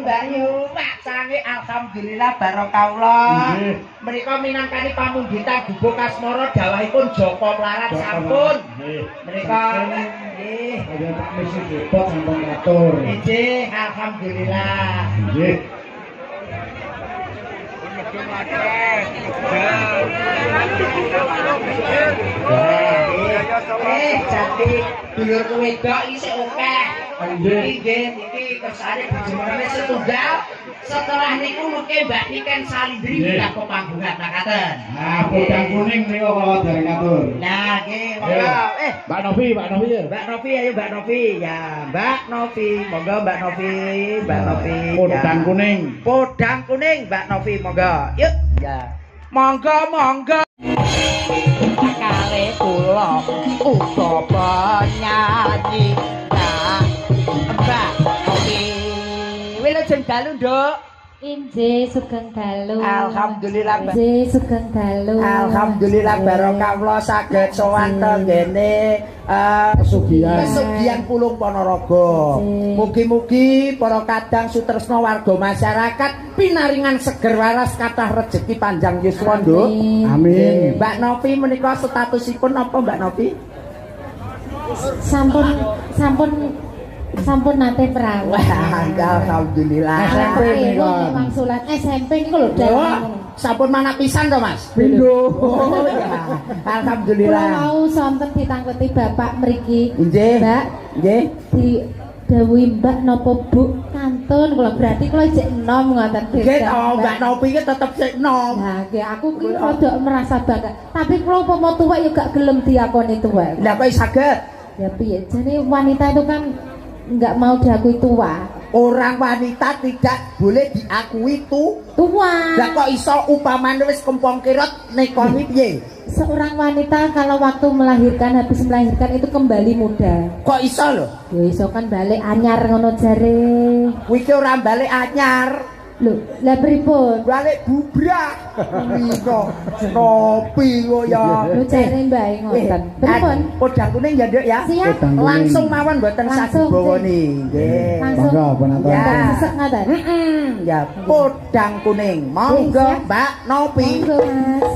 Mbak Yu, sange alhamdulillah barokahullah. Menika minangkani pamundhitan Gubuk Kasmara dawuhipun Joko Mlarat sampun. Menika nggih. Ada Pak Misi Depok sampun matur. Nggih, alhamdulillah. Nggih. Cantik dulur wedok iki sik akeh. Nggih, iki kersane dijemurne setunggal. Setelah niku mengke Mbak Niken Salindri kita panggungan makaten. Nah, podang kuning niku kula dereng atur. Nah, nggih, monggo. Mbak Novi ya. Mbak Novi ayo Mbak Novi. Ya, Mbak Novi. Monggo Mbak Novi, Mbak Novi. Podang kuning. Podang kuning Mbak Novi monggo. Yuk. Ya. Monggo. Kale kula uga nyanyi. Nah, Mbak Novi. Wilujeng dalu, Nduk. Injih sugeng dalu. Alhamdulillah. Injih sugeng dalu. Alhamdulillah barokah saged sowan teng ngene pesugihan Pulung Ponorogo. Mugi-mugi para kadang sutresna warga masyarakat pinaringan seger waras kathah rejeki panjang yuswa, Nduk. Amin. Mbak Novi menika statusipun apa, Mbak Novi? Sampun nate perawan. Wah, alhamdulillah. SMP niku. Mangsulan SMP niku lho dalem. Sampun mana pisan to, Mas? Pindho. Oh, ya. Alhamdulillah. Kula mau sonten ditangketi Bapak mriki. Nggih. Mbak, nggih. Di dawuhi Mbak napa Bu kantun kula berarti kula jek enom ngoten. Nggih, Mbak Novi iki tetep sik enom. Nah, nggih aku ki rada merasa bangga. Tapi kula upama tuwek ya gak gelem diakoni tuwek. Lah kok saged? Ya piye? Jadi wanita itu kan nggak mau diakui tua. Orang wanita tidak boleh diakui Tua. Lah kok iso upamane wis kempong kirot nekoni piye? Seorang wanita kalau waktu melahirkan habis melahirkan itu kembali muda. Kok iso lho? Ya iso kan balik anyar ngono jare. Kuwi ki ora balik anyar. Lho, lah pripun? Balik bubrak. Niko. Kopi kok ya. Lho jare mbae ngoten. Pripun? Podang kuning ya, Nduk ya. Siap. Langsung mawon mboten sadibawani. Nggih. Langsung. Monggo penonton. Ya. Sesek ngoten. Ya, podang kuning. Monggo, Mbak Novi. Monggo, Mas.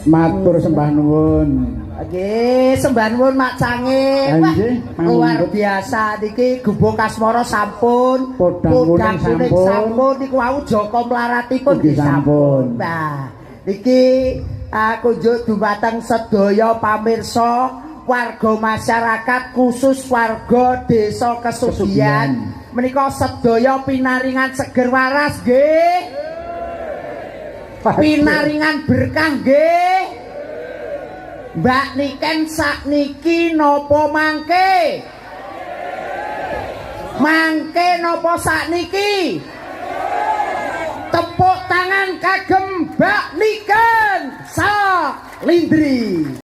Matur sembah nuwun. Nggih, sembah nuwun Mak Cange. Wah, Nggih, luar biasa niki gubuk kasmara sampun, Podang kuning sampun niku wau Joko mlaratipun Nggih, sampun. Nah, niki kunjuk dumateng sedaya pamirsa warga masyarakat khusus warga Desa Kesugihan. Menika sedaya pinaringan seger waras nggih. Pinaringan berkah nggih. Mbak Niken sakniki napa mangke? Mangke napa sakniki? Tepuk tangan kagem Mbak Niken Salindri.